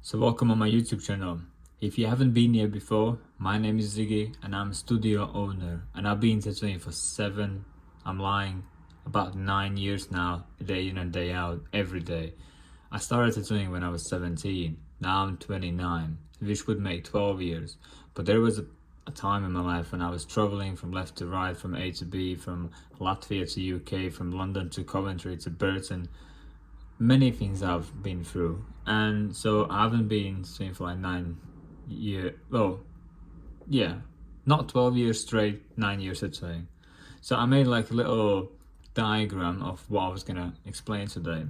So welcome on my YouTube channel. If you haven't been here before, my name is Ziggy and I'm a studio owner and I've been tattooing for about 9 years now, day in and day out, every day. I started tattooing when I was 17, now I'm 29, which would make 12 years. But there was a time in my life when I was traveling from left to right, from A to B, from Latvia to UK, from London to Coventry to Burton. Many things I've been through, and so I haven't been swimming for like 9 years. Well, yeah, not 12 years straight, 9 years of swimming. So I made like a little diagram of what I was gonna explain today.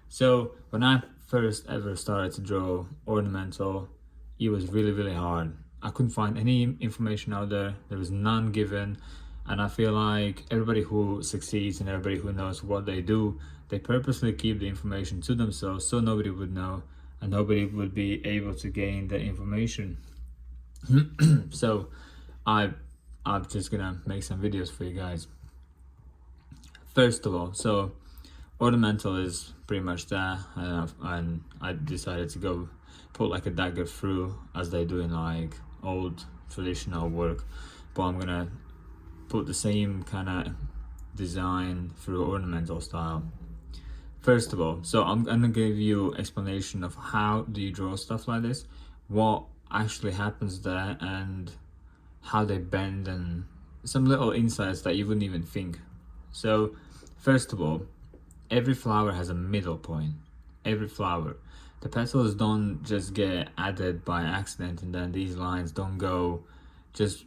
So when I first ever started to draw ornamental, it was really hard. I couldn't find any information out there. There was none given. And I feel like everybody who succeeds and everybody who knows what they do, they purposely keep the information to themselves so nobody would know and nobody would be able to gain the information. So I'm just gonna make some videos for you guys. First of all, so ornamental is pretty much there, and I decided to go put like a dagger through as they do in like old traditional work, but I'm gonna put the same kind of design through ornamental style. First of all, so I'm gonna give you explanation of how do you draw stuff like this, what actually happens there, and how they bend, and some little insights that you wouldn't even think. So first of all, every flower has a middle point. Every flower. The petals don't just get added by accident and then these lines don't go just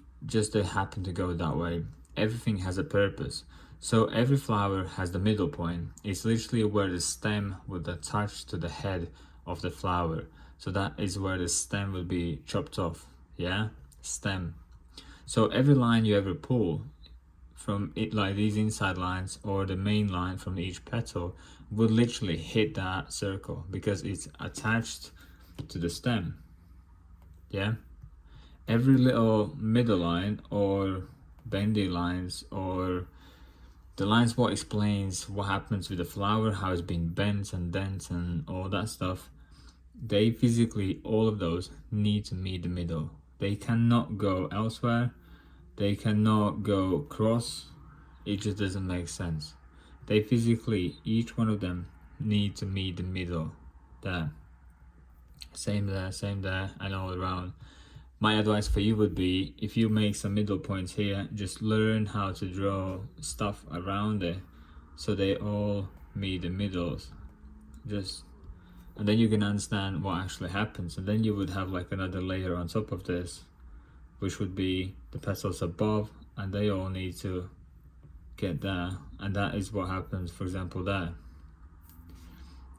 they happen to go that way. Everything has a purpose. So every flower has the middle point. It's literally where the stem would attach to the head of the flower. So that is where the stem will be chopped off. Yeah, stem. So every line you ever pull from it, like these inside lines or the main line from each petal, would literally hit that circle because it's attached to the stem. Yeah, every little middle line or bendy lines or the lines what explains what happens with the flower, how it's been bent and dent and all that stuff, they physically, all of those need to meet the middle. They cannot go elsewhere. They cannot go cross. It just doesn't make sense. They physically, each one of them need to meet the middle. There. Same there, and all around. My advice for you would be, if you make some middle points here, just learn how to draw stuff around it so they all meet the middles. And then you can understand what actually happens, and then you would have like another layer on top of this, which would be the petals above, and they all need to get there, and that is what happens, for example, there.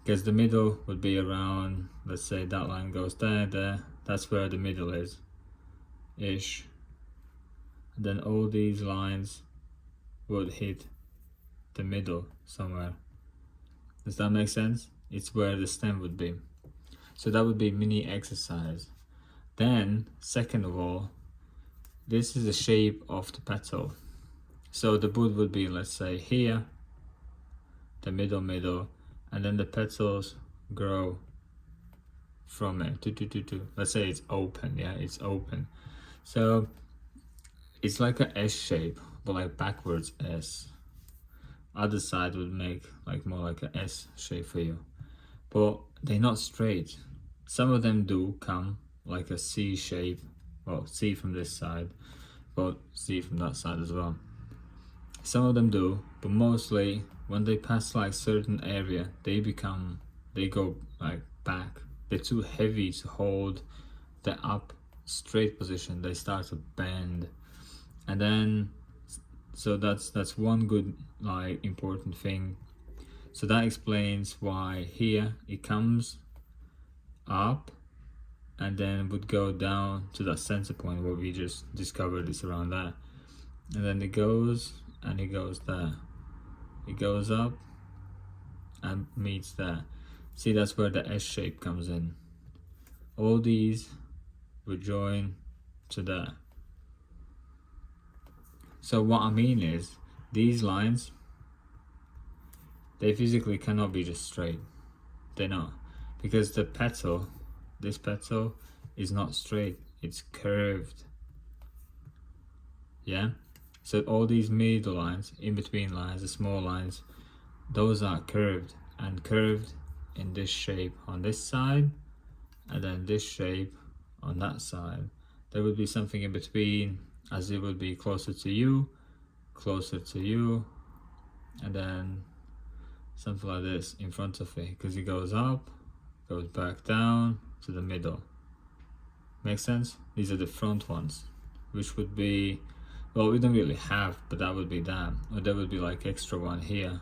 Because the middle would be around, let's say that line goes there, that's where the middle is, ish. And then all these lines would hit the middle somewhere. Does that make sense? It's where the stem would be. So that would be mini exercise. Then, second of all, this is the shape of the petal. So the bud would be, let's say, here, the middle, and then the petals grow from it. Let's say it's open, yeah, it's open. So it's like a S shape, but like backwards S. Other side would make like more like a S shape for you. But they're not straight. Some of them do come like a C shape. Well, C from this side, but C from that side as well. Some of them do, but mostly when they pass like certain area, they go like back. They're too heavy to hold the up straight position. They start to bend, and then so that's one good like important thing. So that explains why here it comes up and then would go down to that center point where we just discovered it's around there, and then it goes and it goes there, it goes up and meets there. See, that's where the S shape comes in. All these would join to there. So what I mean is, these lines, they physically cannot be just straight. They're not, because the petal, this petal is not straight, it's curved. Yeah, so all these middle lines, in between lines, the small lines, those are curved, and curved in this shape on this side, and then this shape on that side. There would be something in between, as it would be closer to you, and then something like this in front of it, because it goes up, goes back down to the middle. Make sense? These are the front ones, which would be, well, we don't really have, but that would be that. Or there would be like extra one here,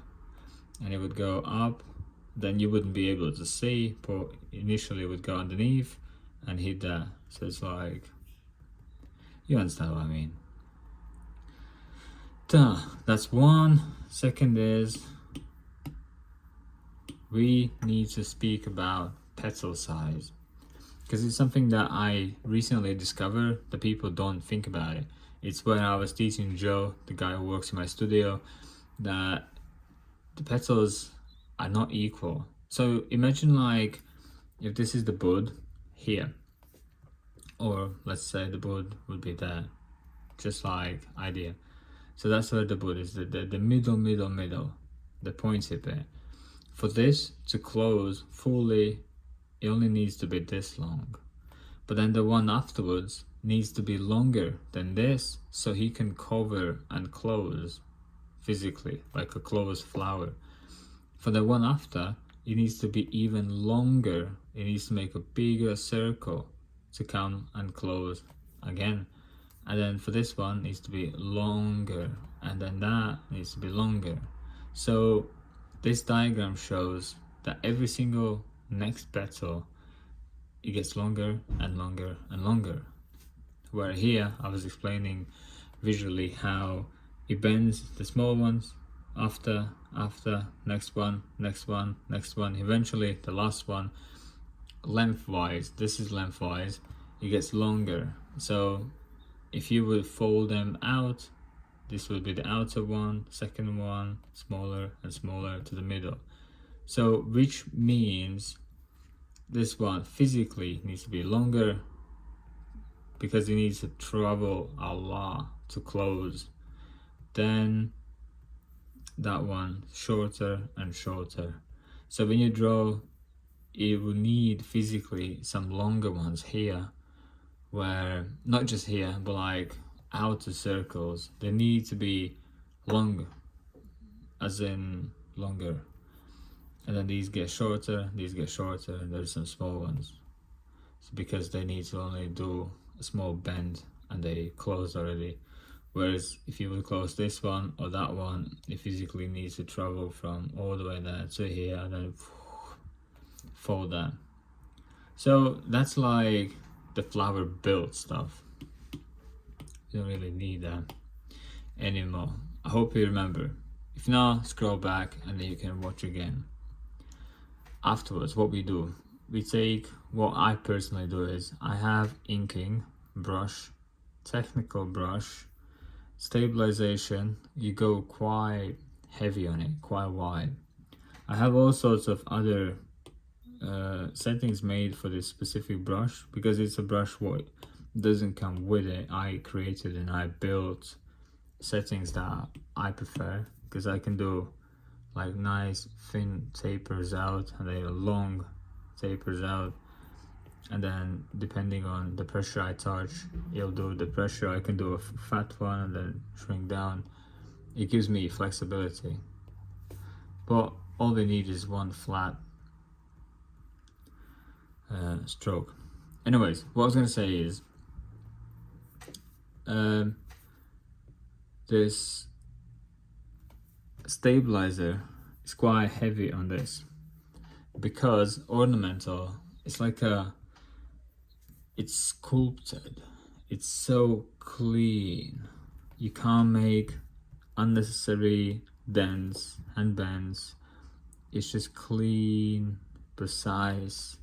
and it would go up, then you wouldn't be able to see, but initially it would go underneath and hit that. So it's like, you understand what I mean. Duh, that's one. Second is, we need to speak about petal size, because it's something that I recently discovered that people don't think about it. It's when I was teaching Joe, the guy who works in my studio, that the petals are not equal. So imagine like if this is the bud here, or let's say the bud would be there, just like idea. So that's where the bud is, the middle, the pointy bit. For this to close fully, it only needs to be this long. But then the one afterwards needs to be longer than this, so he can cover and close physically, like a closed flower. For the one after, it needs to be even longer. It needs to make a bigger circle to come and close again. And then for this one, it needs to be longer, and then that needs to be longer. So this diagram shows that every single next petal, it gets longer and longer and longer. Where here I was explaining visually how it bends the small ones after, next one, eventually the last one, lengthwise, this is lengthwise, it gets longer. So if you would fold them out, this would be the outer one, second one, smaller and smaller to the middle. So which means this one physically needs to be longer, because it needs to travel a lot to close. Then that one shorter and shorter. So when you draw, it will need physically some longer ones here, where not just here, but like outer circles, they need to be longer, as in longer. And then these get shorter, and there's some small ones. So because they need to only do a small bend and they close already. Whereas if you would close this one or that one, it physically needs to travel from all the way there to here and then fold that. So that's like the flower build stuff. You don't really need that anymore. I hope you remember. If not, scroll back and then you can watch again. Afterwards, what we do, we take, what I personally do is, I have inking brush, technical brush, stabilization, you go quite heavy on it, quite wide. I have all sorts of other settings made for this specific brush, because it's a brush what doesn't come with it. I created and I built settings that I prefer, because I can do like nice thin tapers out and then long tapers out, and then depending on the pressure I touch, it'll do the pressure. I can do a fat one and then shrink down. It gives me flexibility, but all we need is one flat stroke. Anyways, what I was gonna say is this stabilizer is quite heavy on this, because ornamental, it's like it's sculpted, it's so clean, you can't make unnecessary dents and bends. It's just clean, precise,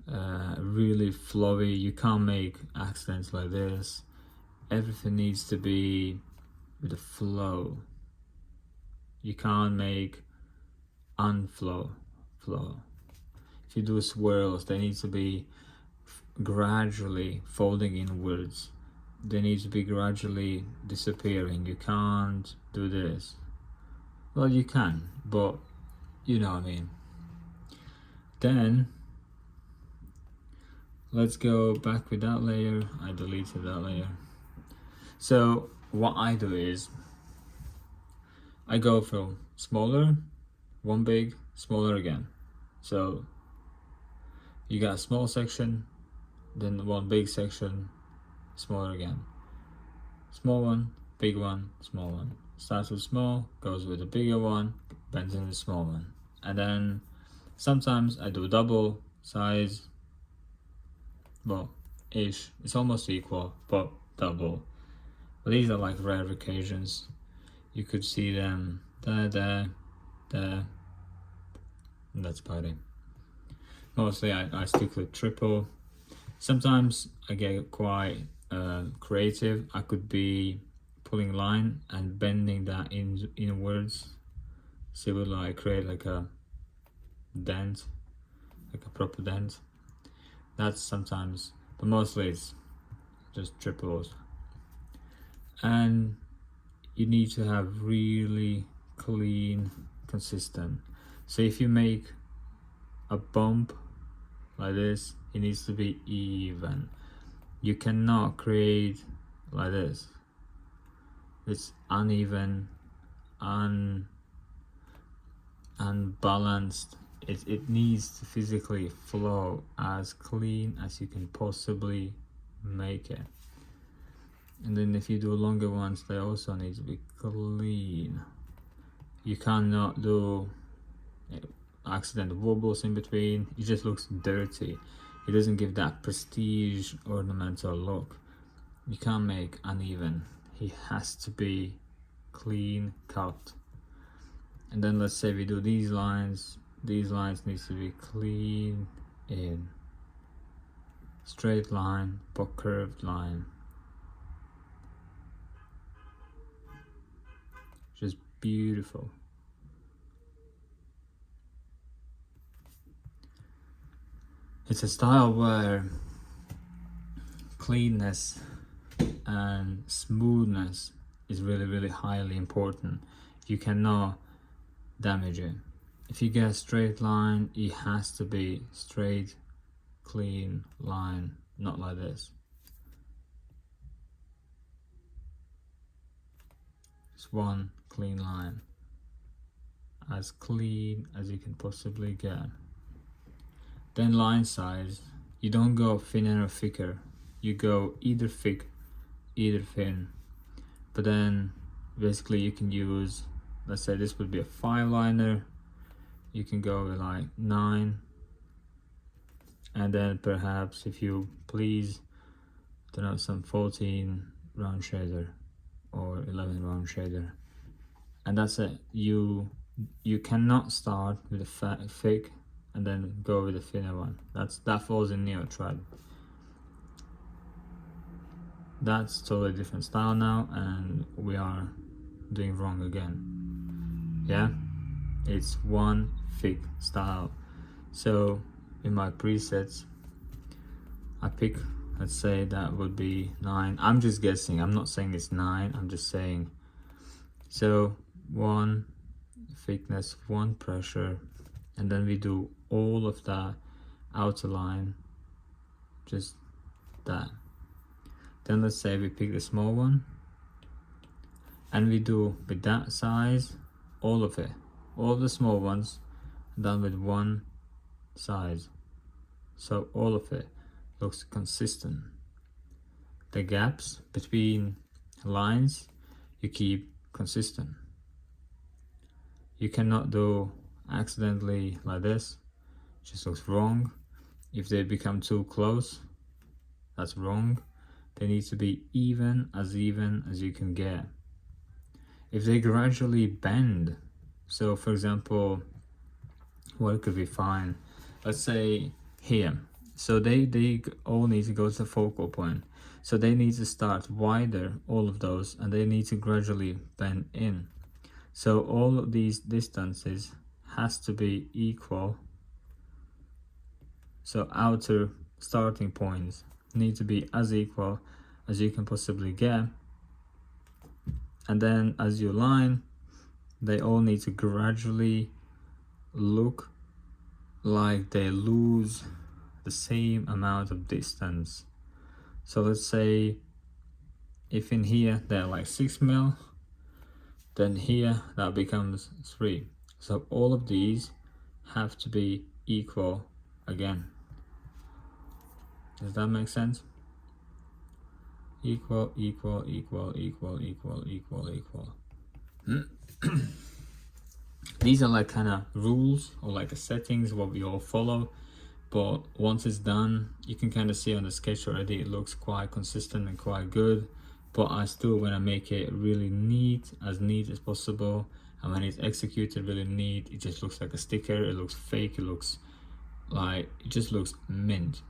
really flowy. You can't make accidents like this. Everything needs to be with a flow. You can't make flow. If you do swirls, they need to be gradually folding inwards. They need to be gradually disappearing. You can't do this. Well, you can, but you know what I mean. Then let's go back with that layer. I deleted that layer. So what I do is I go from smaller, one big, smaller again. So you got a small section, then one big section, smaller again. Small one, big one, small one. Starts with small, goes with a bigger one, bends in the small one. And then sometimes I do double size, well, ish. It's almost equal, but double. But these are like rare occasions. You could see them there, and that's about it. Mostly I stick with triple. Sometimes I get quite creative. I could be pulling line and bending that inwards. So it would like create like a dent, like a proper dent. That's sometimes, but mostly it's just triples. And you need to have really clean, consistent. So if you make a bump like this, it needs to be even. You cannot create like this. It's uneven, unbalanced. It needs to physically flow as clean as you can possibly make it. And then if you do longer ones, they also need to be clean. You cannot do accidental wobbles in between. It just looks dirty. It doesn't give that prestige ornamental look. You can't make uneven. It has to be clean cut. And then let's say we do these lines needs to be clean in. Straight line, but curved line. Just beautiful. It's a style where cleanness and smoothness is really highly important. You cannot damage it. If you get a straight line, it has to be straight, clean line, not like this. It's one clean line, as clean as you can possibly get. Then line size, you don't go thinner or thicker, you go either thick, either thin. But then basically you can use, let's say this would be a 5 liner, you can go with like 9, and then perhaps if you please, I don't know, some 14 round shader or 11 round shader, and that's it. You cannot start with a thick and then go with a thinner one. That falls in neo-trad. That's totally different style now, and we are doing wrong again. Yeah, it's one thick style. So in my presets, I pick, let's say that would be 9. I'm just guessing, I'm not saying it's 9, I'm just saying. So 1 thickness, 1 pressure, and then we do all of that outer line, just that. Then let's say we pick the small one, and we do with that size, all of it, all of the small ones, done with one size. So all of it looks consistent. The gaps between lines, you keep consistent. You cannot do accidentally like this, it just looks wrong. If they become too close, that's wrong. They need to be even as you can get. If they gradually bend, so for example, what could be fine, let's say here, so they all need to go to the focal point, so they need to start wider, all of those, and they need to gradually bend in. So all of these distances has to be equal. So outer starting points need to be as equal as you can possibly get, and then as you line, they all need to gradually look like they lose the same amount of distance. So let's say if in here they're like 6 mil, then here that becomes 3. So all of these have to be equal again. Does that make sense? Equal, equal, equal, equal, equal, equal, equal. These are like kind of rules or like a settings what we all follow, but once it's done, you can kind of see on the sketch already it looks quite consistent and quite good. But I still want to make it really neat as possible, and when it's executed really neat, it just looks like a sticker. It looks fake, it looks like, it just looks mint.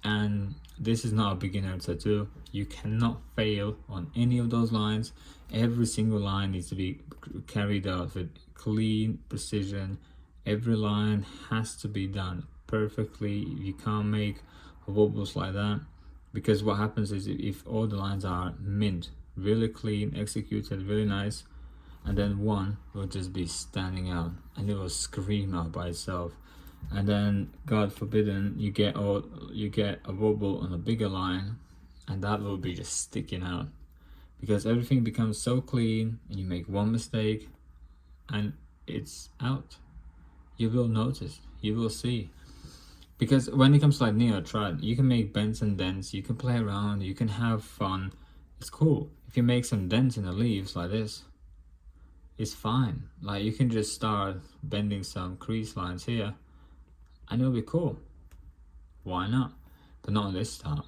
And this is not a beginner tattoo. You cannot fail on any of those lines. Every single line needs to be carried out with clean precision. Every line has to be done perfectly. You can't make wobbles like that, because what happens is if all the lines are mint, really clean, executed really nice, and then one will just be standing out and it will scream out by itself, and then God forbidden you get a wobble on a bigger line and that will be just sticking out, because everything becomes so clean and you make one mistake and it's out. You will notice, you will see. Because when it comes to like neo-trad, you can make bends and dents, you can play around, you can have fun. It's cool. If you make some dents in the leaves like this, it's fine. Like you can just start bending some crease lines here and it'll be cool. Why not? But not this style.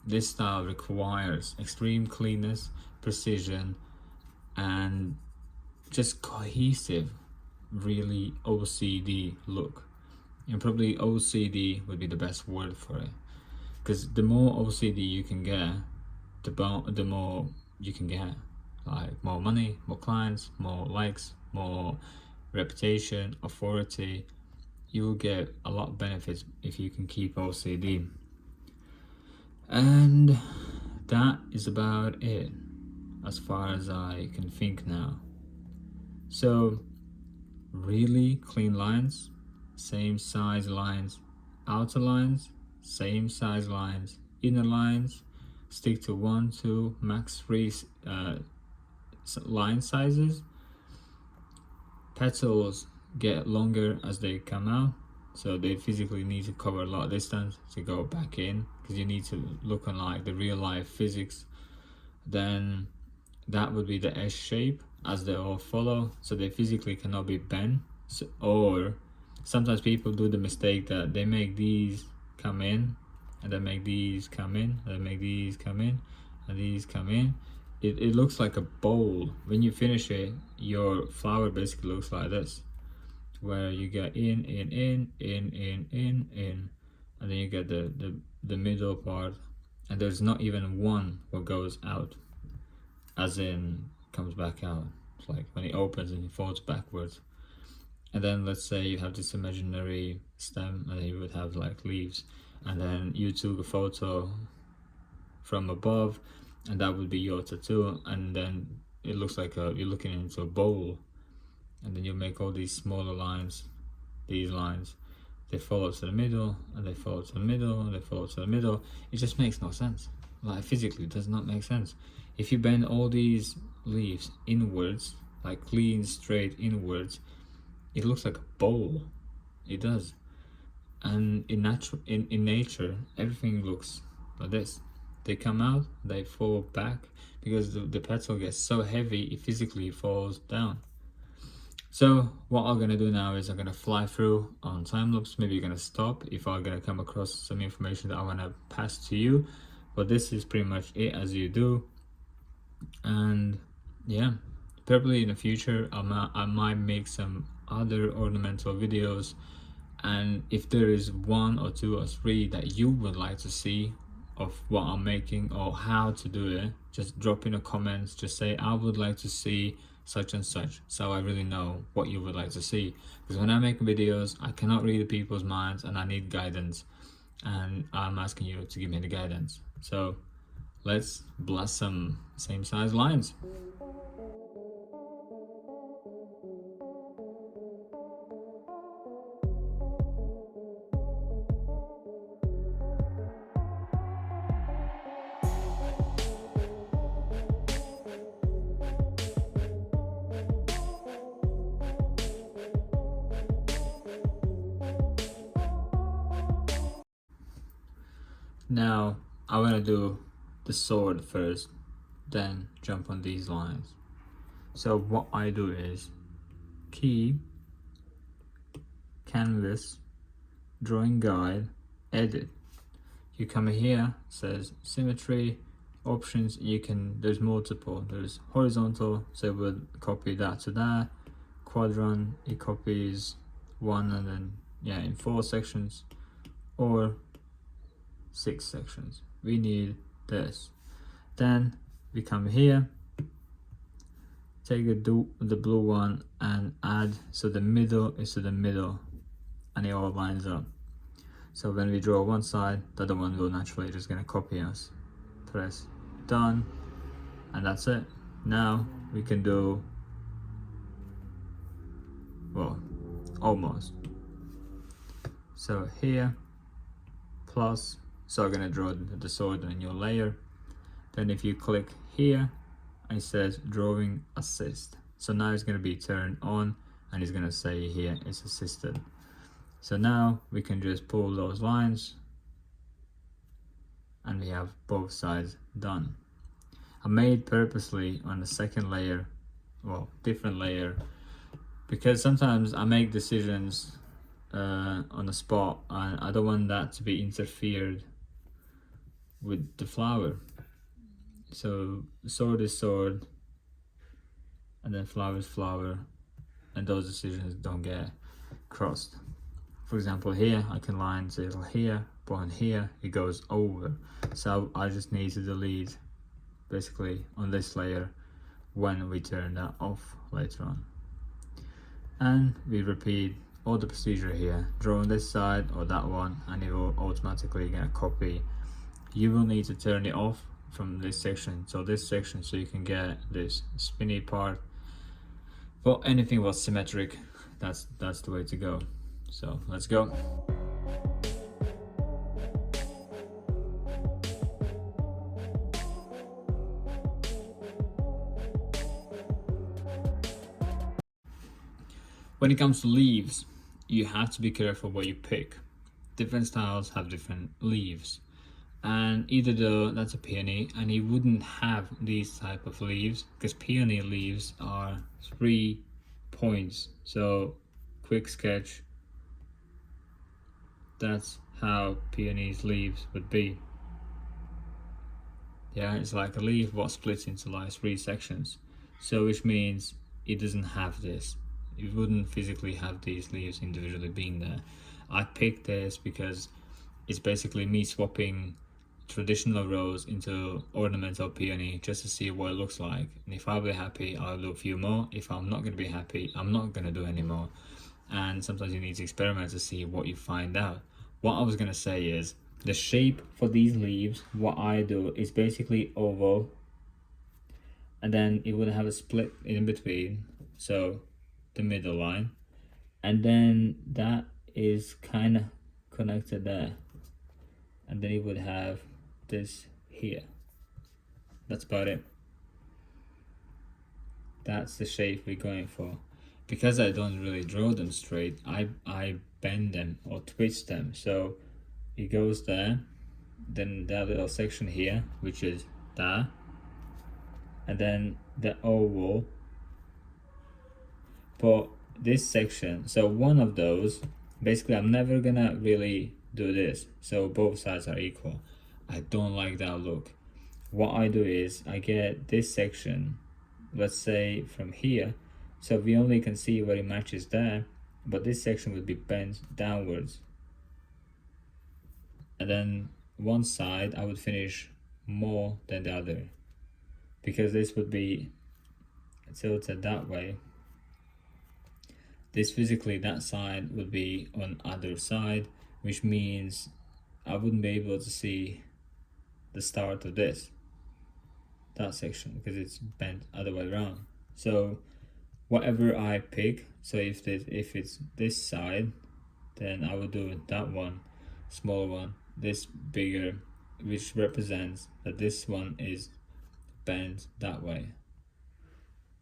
This style requires extreme cleanness, precision, and just cohesive, really OCD look. And probably OCD would be the best word for it, because the more OCD you can get, the more you can get, like more money, more clients, more likes, more reputation, authority. You will get a lot of benefits if you can keep OCD. And that is about it as far as I can think now. So really clean lines, same size lines, outer lines, same size lines, inner lines, stick to 1, 2, max 3 line sizes. Petals get longer as they come out, so they physically need to cover a lot of distance to go back in, because you need to look on like the real life physics. Then that would be the S shape as they all follow, so they physically cannot be bent. So, or sometimes people do the mistake that they make these come in and then make these come in, and then make these come in and these come in. It looks like a bowl. When you finish it, your flower basically looks like this, where you get in, and then you get the middle part, and there's not even one what goes out, as in comes back out. It's like when it opens and it folds backwards. And then let's say you have this imaginary stem and you would have like leaves, and then you took a photo from above and that would be your tattoo, and then it looks like you're looking into a bowl, and then you make all these smaller lines. These lines, they follow to the middle and they follow to the middle and they follow to the middle. It just makes no sense. Like physically it does not make sense. If you bend all these leaves inwards, like clean straight inwards, it looks like a bowl. It does. And in nature everything looks like this. They come out, they fall back, because the petal gets so heavy it physically falls down. So what I'm gonna do now is I'm gonna fly through on time lapse. Maybe you're gonna stop if I'm gonna come across some information that I wanna pass to you, but this is pretty much it as you do. And yeah, probably in the future I might make some other ornamental videos, and if there is 1 or 2 or 3 that you would like to see of what I'm making or how to do it, just drop in the comments. Just say I would like to see such and such, so I really know what you would like to see, because when I make videos I cannot read people's minds and I need guidance. and I'm asking you to give me the guidance. So let's blast some same size lines. Now I want to do the sword first, then jump on these lines. So what I do is key, canvas, drawing guide, edit. You come here, says symmetry, options. There's multiple. There's horizontal, so we'll copy that to that. Quadrant, it copies one and then in 4 sections or 6 sections. We need this. Then we come here, take the blue one and add, so the middle is to the middle and it all lines up. So when we draw one side, the other one will naturally just gonna copy us. Press done, and that's it. Now we can do, well, almost. So here, plus, so I'm gonna draw the sword in a new layer. Then if you click here, it says drawing assist. So now it's gonna be turned on and it's gonna say here it's assisted. So now we can just pull those lines and we have both sides done. I made purposely on the second layer, well, different layer, because sometimes I make decisions on the spot and I don't want that to be interfered with the flower. So sword is sword and then flower is flower, and those decisions don't get crossed. For example, here I can line it here, but on here it goes over. So I just need to delete basically on this layer when we turn that off later on. And we repeat all the procedure here, draw on this side or that one, and it will automatically get a copy. You will need to turn it off from this section, so you can get this spinny part. But anything was symmetric, that's the way to go. So let's go. When it comes to leaves, you have to be careful what you pick. Different styles have different leaves, and either though that's a peony and you wouldn't have these type of leaves because peony leaves are 3 points. So quick sketch, that's how peony's leaves would be. Yeah, it's like a leaf what splits into like 3 sections, so which means it doesn't have this. It wouldn't physically have these leaves individually being there. I picked this because it's basically me swapping traditional rose into ornamental peony just to see what it looks like, and if I'll be happy I'll do a few more. If I'm not going to be happy, I'm not going to do any more. And sometimes you need to experiment to see what you find out. What I was going to say is the shape for these leaves, what I do is basically oval, and then it would have a split in between, so the middle line, and then that is kind of connected there, and then it would have this here. That's about it. That's the shape we're going for. Because I don't really draw them straight, I bend them or twist them, so it goes there, then that little section here, which is that, and then the oval. But this section, so one of those, basically I'm never gonna really do this, so both sides are equal. I don't like that look. What I do is I get this section, let's say from here, so we only can see where it matches there, but this section would be bent downwards, and then one side I would finish more than the other, because this would be tilted that way. This physically, that side would be on other side, which means I wouldn't be able to see the start of that section because it's bent other way around. So whatever I pick, so if it's this side, then I will do that one, smaller one, this bigger, which represents that this one is bent that way.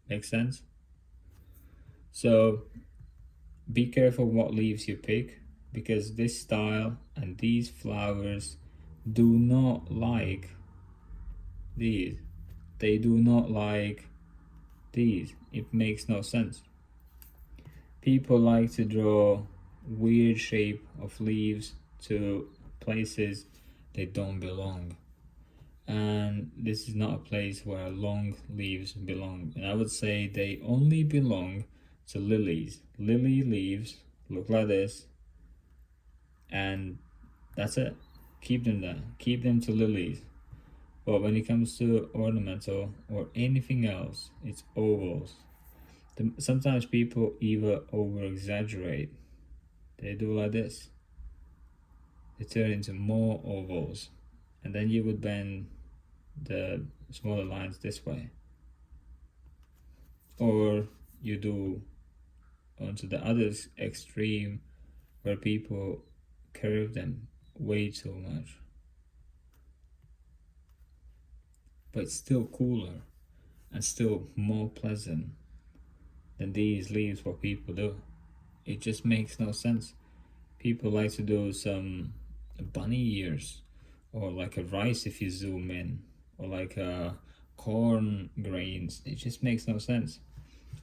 Make sense? So be careful what leaves you pick, because this style and these flowers do not like these. They do not like these. It makes no sense. People like to draw weird shape of leaves to places they don't belong. And this is not a place where long leaves belong. And I would say they only belong to lilies. Lily leaves look like this, and that's it. Keep them there. Keep them to lilies. But when it comes to ornamental or anything else, it's ovals. Sometimes people even over exaggerate. They do like this. They turn into more ovals, and then you would bend the smaller lines this way, or you do onto the other extreme where people curve them way too much. But it's still cooler and still more pleasant than these leaves what people do. It just makes no sense. People like to do some bunny ears, or like a rice if you zoom in, or like corn grains. It just makes no sense.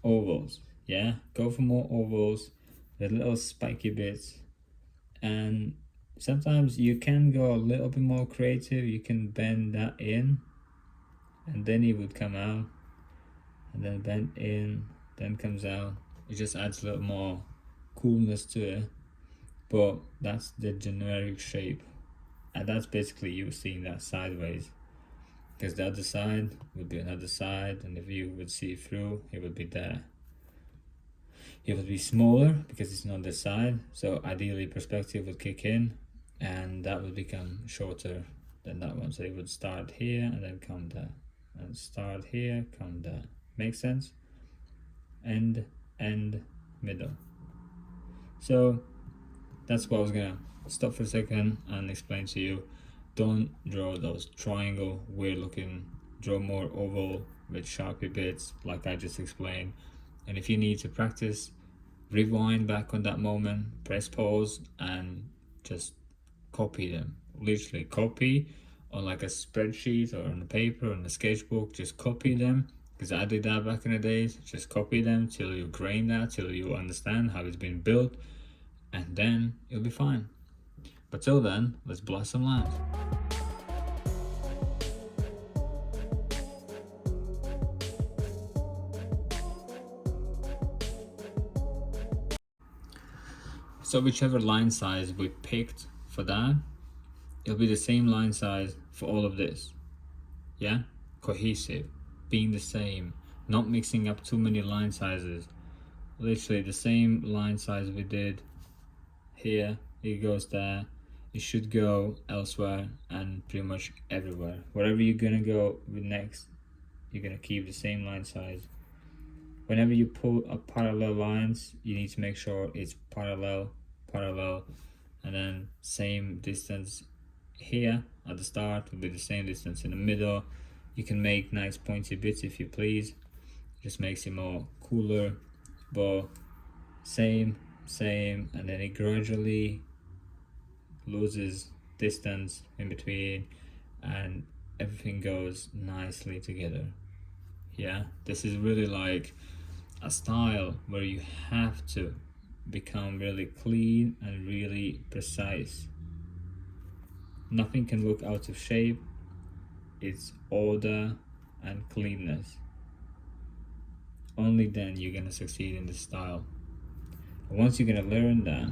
Ovals, yeah, go for more ovals with little spiky bits. And sometimes you can go a little bit more creative. You can bend that in, and then it would come out, and then bend in, then comes out. It just adds a little more coolness to it, but that's the generic shape, and that's basically you seeing that sideways, because the other side would be another side, and if you would see through, it would be there. It would be smaller because it's not this side, so ideally perspective would kick in, and that would become shorter than that one. So it would start here and then come there, and start here, come there. Make sense? End, middle. So that's what I was gonna stop for a second and explain to you. Don't draw those triangle, weird looking. Draw more oval with sharpie bits like I just explained. And if you need to practice, rewind back on that moment, press pause, and just copy them. Literally copy on like a spreadsheet or on a paper or on a sketchbook. Just copy them, because I did that back in the days. Just copy them till you grain that, till you understand how it's been built, and then you'll be fine. But till then, let's bless some lambs. So whichever line size we picked for that, it'll be the same line size for all of this. Yeah? Cohesive, being the same, not mixing up too many line sizes. Literally the same line size we did here, it goes there. It should go elsewhere and pretty much everywhere. Wherever you're gonna go with next, you're gonna keep the same line size. Whenever you pull up parallel lines, you need to make sure it's parallel, and then same distance here at the start will be the same distance in the middle. You can make nice pointy bits if you please, just makes it more cooler, but same, and then it gradually loses distance in between and everything goes nicely together. Yeah, this is really like a style where you have to become really clean and really precise. Nothing can look out of shape. It's order and cleanness. Only then you're gonna succeed in this style. And once you're gonna learn that,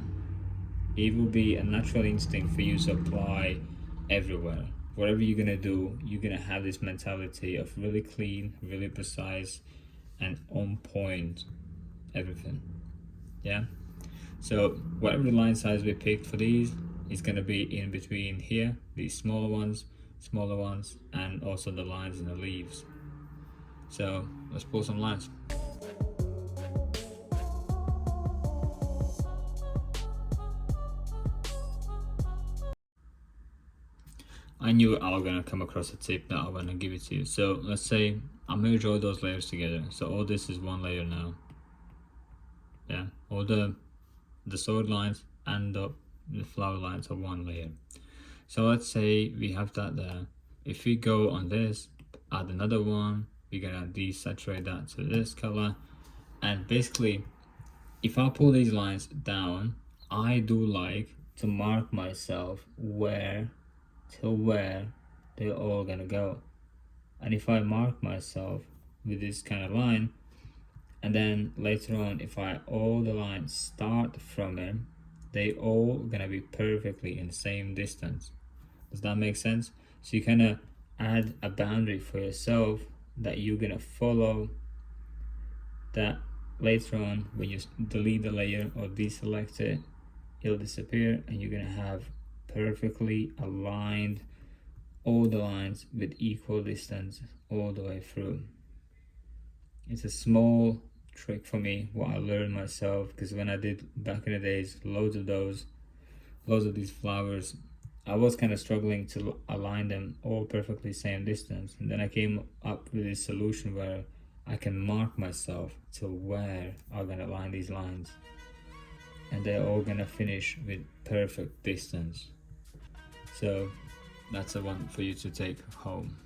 it will be a natural instinct for you to apply everywhere. Whatever you're gonna do, you're gonna have this mentality of really clean, really precise, and on point everything. Yeah, so whatever the line size we picked for these, is going to be in between here, these smaller ones, and also the lines in the leaves. So let's pull some lines. I knew I was gonna come across a tip that I wanna give it to you. So let's say I merge all those layers together. So all this is one layer now. Yeah, all the sword lines and the flower lines are one layer. So let's say we have that there. If we go on this, add another one, we're gonna desaturate that to this color. And basically, if I pull these lines down, I do like to mark myself where they're all gonna go. And if I mark myself with this kind of line, and then later on, if all the lines start from it, they all gonna be perfectly in the same distance. Does that make sense? So you kind of add a boundary for yourself that you're gonna follow, that later on when you delete the layer or deselect it, it'll disappear, and you're gonna have perfectly aligned all the lines with equal distance all the way through. It's a small trick for me, what I learned myself, because when I did back in the days loads of these flowers, I was kind of struggling to align them all perfectly same distance, and then I came up with this solution where I can mark myself to where I'm gonna line these lines, and they're all gonna finish with perfect distance. So that's the one for you to take home.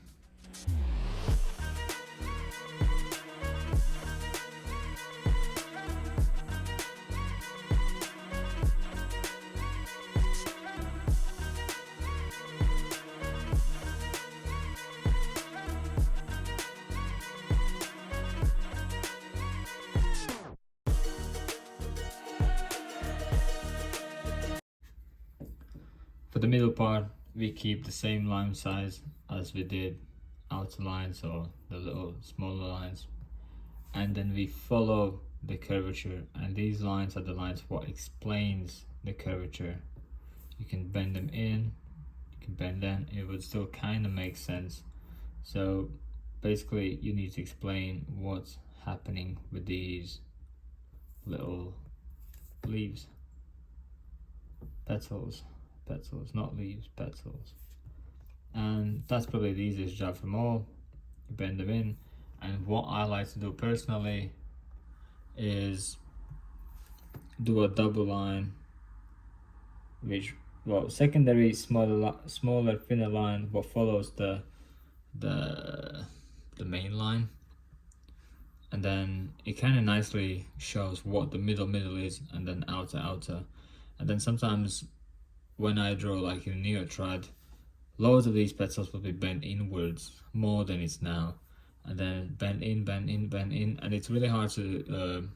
For the middle part, we keep the same line size as we did outer lines or the little smaller lines, and then we follow the curvature, and these lines are the lines what explains the curvature. You can bend them in, you can bend them, it would still kind of make sense. So basically you need to explain what's happening with these little leaves, petals, not leaves, petals. And that's probably the easiest job from all. You bend them in, and what I like to do personally is do a double line, which, well, secondary smaller thinner line what follows the main line, and then it kind of nicely shows what the middle is, and then outer. And then sometimes when I draw like in neotrad, loads of these petals will be bent inwards more than it's now, and then bend in, and it's really hard to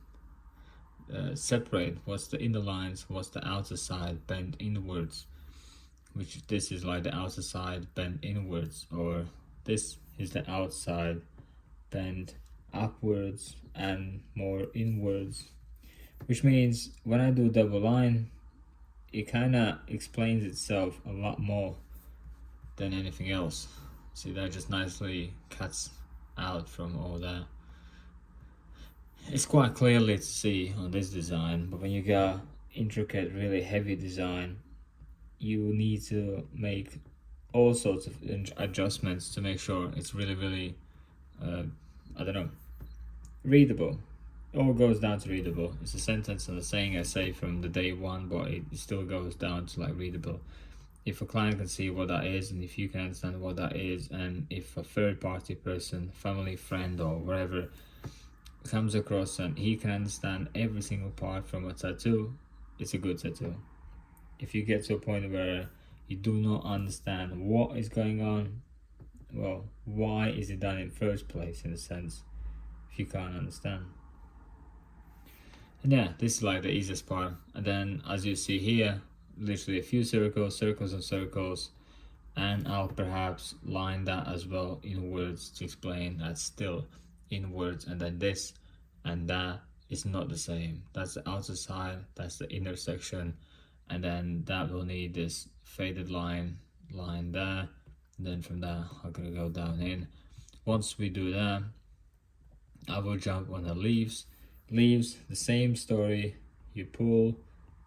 separate what's the inner lines, what's the outer side bent inwards, which this is like the outer side bent inwards, or this is the outside bent upwards and more inwards, which means when I do double line, it kind of explains itself a lot more than anything else. See, that just nicely cuts out from all that. It's quite clearly to see on this design, but when you got intricate, really heavy design, you need to make all sorts of adjustments to make sure it's really I don't know, readable. It all goes down to readable. It's a sentence and a saying I say from the day one, but it still goes down to like readable. If a client can see what that is, and if you can understand what that is, and if a third party person, family, friend, or whatever comes across and he can understand every single part from a tattoo, it's a good tattoo. If you get to a point where you do not understand what is going on, well, why is it done in the first place, in a sense, if you can't understand? And yeah, this is like the easiest part. And then as you see here, literally a few circles and circles, and I'll perhaps line that as well in words to explain that still in words, and then this and that is not the same. That's the outer side, that's the inner section, and then that will need this faded line there, and then from there I'm gonna go down in. Once we do that, I will jump on the leaves. Leaves, the same story. You pull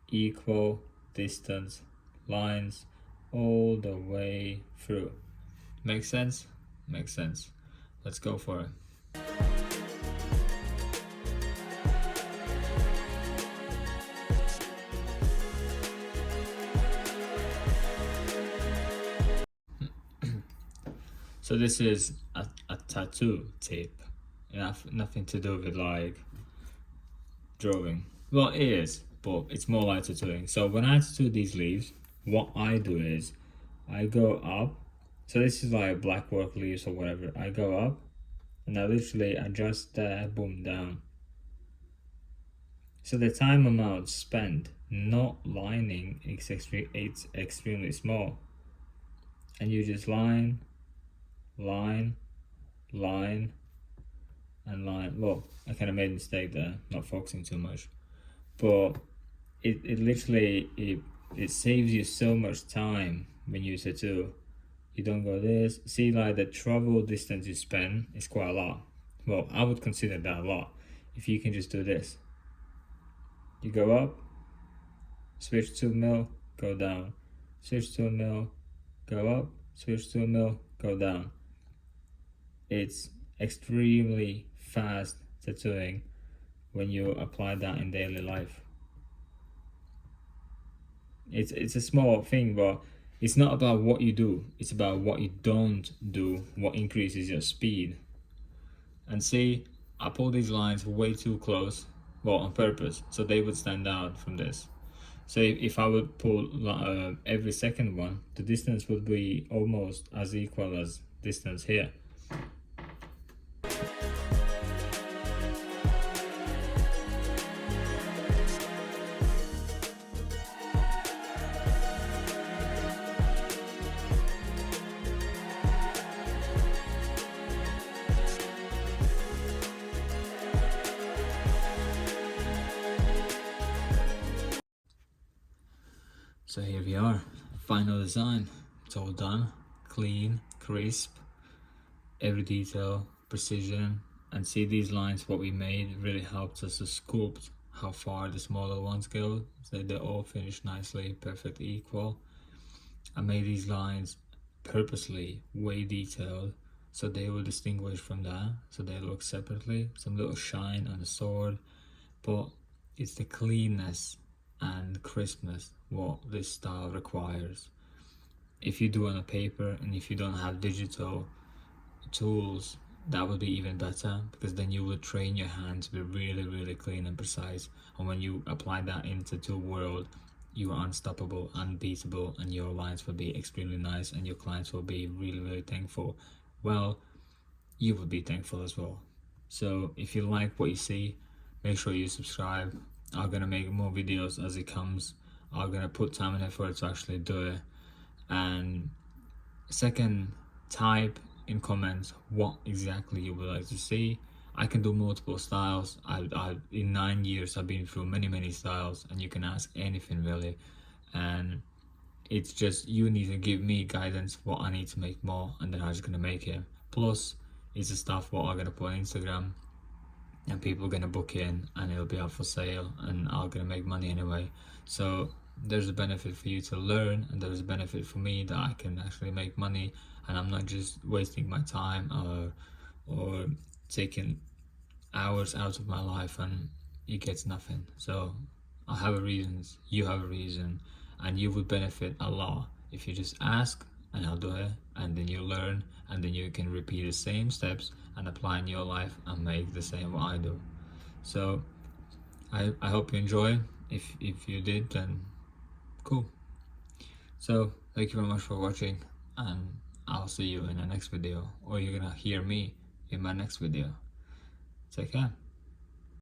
equal distance lines all the way through. Makes sense? Makes sense. Let's go for it. So this is a tattoo tip. Nothing to do with like drawing. Well, it is, but it's more like tattooing. So when I tattoo these leaves, what I do is I go up. So this is like black work leaves or whatever. I go up and I literally adjust there, boom, down. So the time amount spent not lining is extremely small. And you just line, line, line, and line. Well, I kind of made a mistake there, not focusing too much. But it literally, it saves you so much time when you tattoo. You don't go this. See, like the travel distance you spend is quite a lot. Well, I would consider that a lot. If you can just do this. You go up, switch to a mill, go down. Switch to a mill, go up, switch to a mill, go down. It's extremely fast tattooing when you apply that in daily life. It's a small thing, but it's not about what you do, it's about what you don't do, what increases your speed. And see, I pull these lines way too close, well, on purpose, so they would stand out from this. So if I would pull every second one, the distance would be almost as equal as distance here. So here we are, final design. It's all done, clean, crisp, every detail, precision. And see these lines, what we made really helped us to sculpt how far the smaller ones go. So they all finish nicely, perfect equal. I made these lines purposely way detailed so they will distinguish from that, so they look separately. Some little shine on the sword, but it's the cleanness and crispness what this style requires. If you do on a paper and if you don't have digital tools, that would be even better, because then you would train your hand to be really clean and precise, and when you apply that into the world, you are unstoppable, unbeatable, and your lines will be extremely nice and your clients will be really thankful. Well, you will be thankful as well. So if you like what you see, make sure you subscribe. I'm gonna make more videos as it comes. I'm gonna put time and effort to actually do it. And second, type in comments what exactly you would like to see. I can do multiple styles. In 9 years I've been through many styles, and you can ask anything really, and it's just you need to give me guidance what I need to make more, and then I'm just gonna make it. Plus it's the stuff what I'm gonna put on Instagram, and people are gonna book in and it'll be up for sale, and I'm gonna make money anyway. So there's a benefit for you to learn, and there's a benefit for me that I can actually make money, and I'm not just wasting my time or taking hours out of my life and it gets nothing. So I have a reason, you have a reason, and you would benefit a lot if you just ask and I'll do it, and then you learn, and then you can repeat the same steps and apply in your life and make the same what I do. So I hope you enjoy. If you did, then cool. So thank you very much for watching, and I'll see you in the next video, or you're gonna hear me in my next video. Take care.